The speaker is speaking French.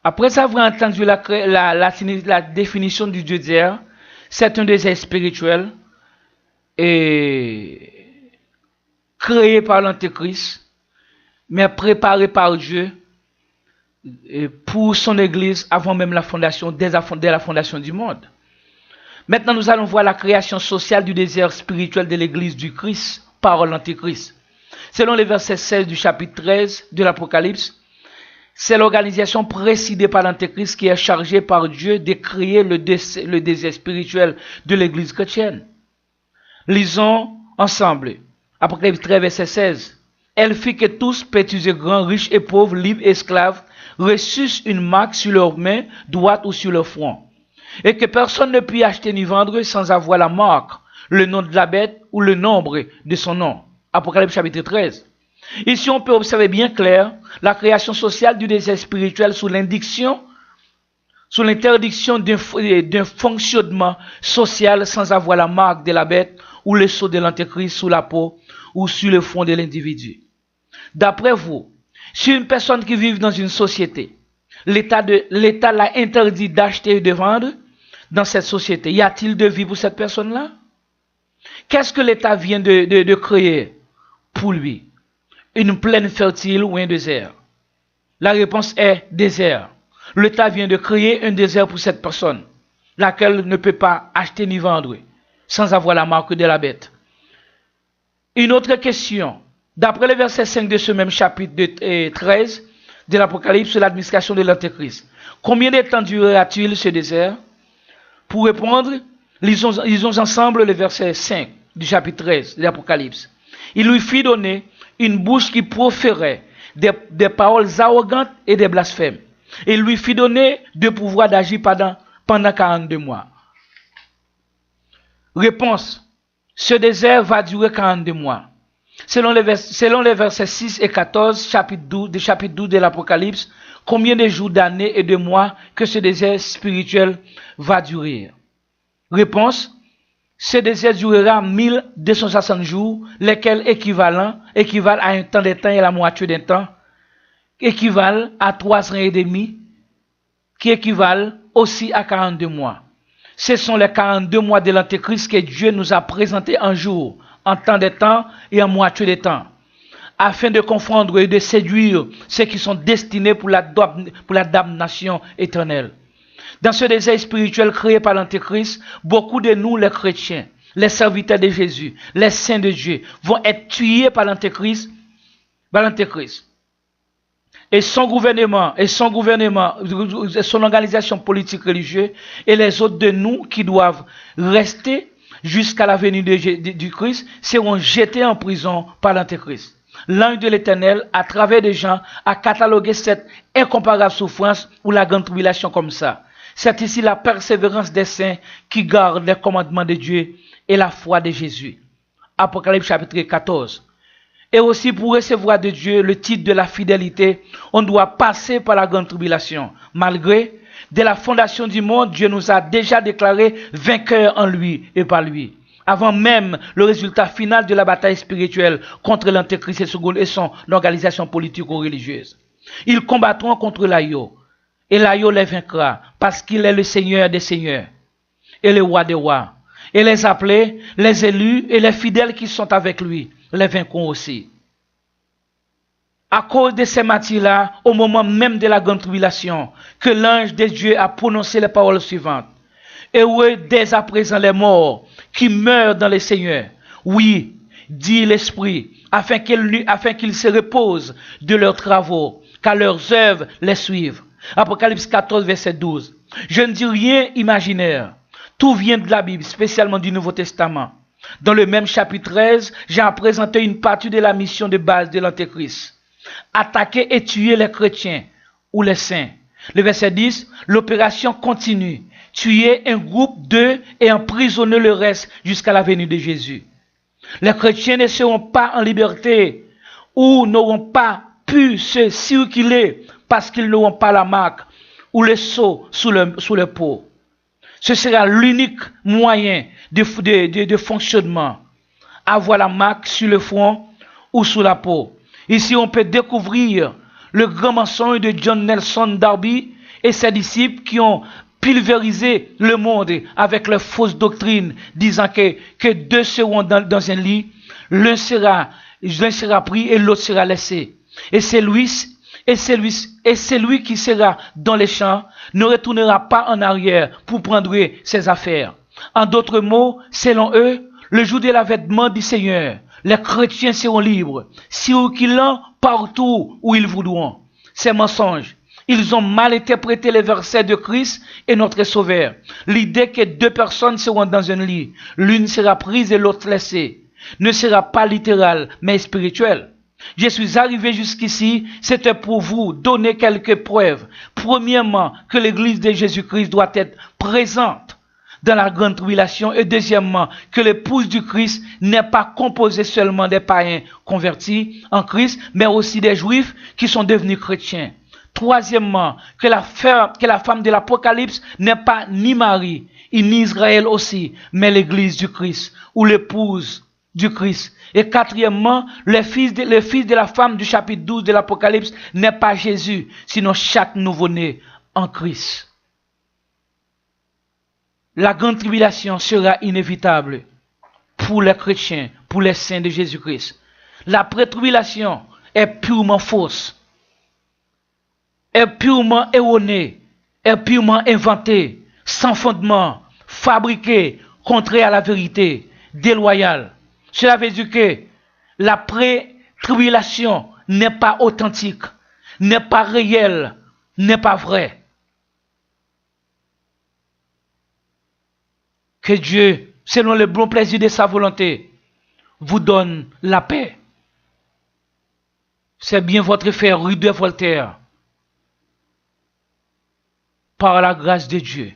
Après avoir entendu la définition du Dieu désert, c'est un désert spirituel et créé par l'Antéchrist, mais préparé par Dieu pour son Église avant même la fondation, dès la fondation du monde. Maintenant, nous allons voir la création sociale du désert spirituel de l'Église du Christ par l'Antéchrist. Selon les versets 16 du chapitre 13 de l'Apocalypse, c'est l'organisation présidée par l'Antéchrist qui est chargée par Dieu de créer le désert spirituel de l'Église chrétienne. Lisons ensemble. Apocalypse 13, verset 16. Elle fit que tous, petits et grands, riches et pauvres, libres et esclaves, reçussent une marque sur leur main droite ou sur leur front. Et que personne ne puisse acheter ni vendre sans avoir la marque, le nom de la bête ou le nombre de son nom. Apocalypse chapitre 13. Ici, on peut observer bien clair la création sociale du désert spirituel sous l'interdiction d'un fonctionnement social sans avoir la marque de la bête ou le sceau de l'Antéchrist sous la peau ou sur le front de l'individu. D'après vous, si une personne qui vit dans une société, l'État l'a interdit d'acheter et de vendre dans cette société, y a-t-il de vie pour cette personne-là? Qu'est-ce que l'État vient de créer pour lui? Une plaine fertile ou un désert? La réponse est désert. L'État vient de créer un désert pour cette personne, laquelle ne peut pas acheter ni vendre sans avoir la marque de la bête. Une autre question. D'après le verset 5 de ce même chapitre 13 de l'Apocalypse sur l'administration de l'Antéchrist, combien de temps durera-t-il ce désert? Pour répondre, lisons ensemble le verset 5 du chapitre 13 de l'Apocalypse. Il lui fit donner une bouche qui proférait des paroles arrogantes et des blasphèmes. Et il lui fit donner de pouvoir d'agir pendant 42 mois. Réponse. Ce désert va durer 42 mois. Selon les versets 6 et 14 chapitre 12 de l'Apocalypse, combien de jours, d'années et de mois que ce désert spirituel va durer? Réponse. Ce désert durera 1260 jours, lesquels équivalent à un temps d'un temps et la moitié d'un temps, équivalent à 3 ans et demi, qui équivalent aussi à 42 mois. Ce sont les 42 mois de l'Antéchrist que Dieu nous a présentés en jour, en temps de temps et en moitié de temps, afin de confondre et de séduire ceux qui sont destinés pour la damnation éternelle. Dans ce désert spirituel créé par l'Antéchrist, beaucoup de nous, les chrétiens, les serviteurs de Jésus, les saints de Dieu, vont être tués par l'Antéchrist. Et son gouvernement, son organisation politique religieuse, et les autres de nous qui doivent rester jusqu'à la venue du Christ, seront jetés en prison par l'Antéchrist. L'ange de l'Éternel, à travers des gens, a catalogué cette incomparable souffrance ou la grande tribulation comme ça. C'est ici la persévérance des saints qui gardent les commandements de Dieu et la foi de Jésus. Apocalypse chapitre 14. Et aussi pour recevoir de Dieu le titre de la fidélité, on doit passer par la grande tribulation. Malgré, dès la fondation du monde, Dieu nous a déjà déclarés vainqueurs en lui et par lui. Avant même le résultat final de la bataille spirituelle contre l'Antéchrist et son organisation politique ou religieuse. Ils combattront contre l'Aïo. Et l'Aïo les vaincra parce qu'il est le Seigneur des seigneurs et le roi des rois. Et les appelés, les élus et les fidèles qui sont avec lui les vaincront aussi. À cause de ces martyrs-là, au moment même de la grande tribulation, que l'ange de Dieu a prononcé les paroles suivantes. Heureux dès à présent les morts qui meurent dans le Seigneur. Oui, dit l'Esprit, afin qu'ils se reposent de leurs travaux, car leurs œuvres les suivent. Apocalypse 14, verset 12. Je ne dis rien imaginaire. Tout vient de la Bible, spécialement du Nouveau Testament. Dans le même chapitre 13, j'ai présenté une partie de la mission de base de l'Antéchrist. Attaquer et tuer les chrétiens ou les saints. Le verset 10, l'opération continue. Tuer un groupe d'eux et emprisonner le reste jusqu'à la venue de Jésus. Les chrétiens ne seront pas en liberté ou n'auront pas pu se circuler parce qu'ils n'auront pas la marque ou le sceau sous le peau. Ce sera l'unique moyen de fonctionnement. Avoir la marque sur le front ou sous la peau. Ici, on peut découvrir le grand mensonge de John Nelson Darby et ses disciples qui ont pulvérisé le monde avec leurs fausses doctrines, disant que deux seront dans un lit, l'un sera pris et l'autre sera laissé. Et celui qui sera dans les champs ne retournera pas en arrière pour prendre ses affaires. En d'autres mots, selon eux, le jour de l'avènement du Seigneur, les chrétiens seront libres, circulant partout où ils voudront. Ces mensonges. Ils ont mal interprété les versets de Christ et notre Sauveur. L'idée que deux personnes seront dans un lit, l'une sera prise et l'autre laissée, ne sera pas littérale, mais spirituelle. Je suis arrivé jusqu'ici, c'était pour vous donner quelques preuves. Premièrement, que l'Église de Jésus-Christ doit être présente dans la grande tribulation, et deuxièmement, que l'épouse du Christ n'est pas composée seulement des païens convertis en Christ, mais aussi des Juifs qui sont devenus chrétiens. Troisièmement, que la femme de l'Apocalypse n'est pas ni Marie, ni Israël aussi, mais l'Église du Christ, ou l'épouse du Christ. Et quatrièmement, le fils de la femme du chapitre 12 de l'Apocalypse n'est pas Jésus, sinon chaque nouveau-né en Christ. La grande tribulation sera inévitable pour les chrétiens, pour les saints de Jésus-Christ. La pré-tribulation est purement fausse, est purement erronée, est purement inventée, sans fondement, fabriquée, contraire à la vérité, déloyale. Cela veut dire que la pré-tribulation n'est pas authentique, n'est pas réelle, n'est pas vraie. Que Dieu, selon le bon plaisir de sa volonté, vous donne la paix. C'est bien votre frère Rue de Voltaire. Par la grâce de Dieu.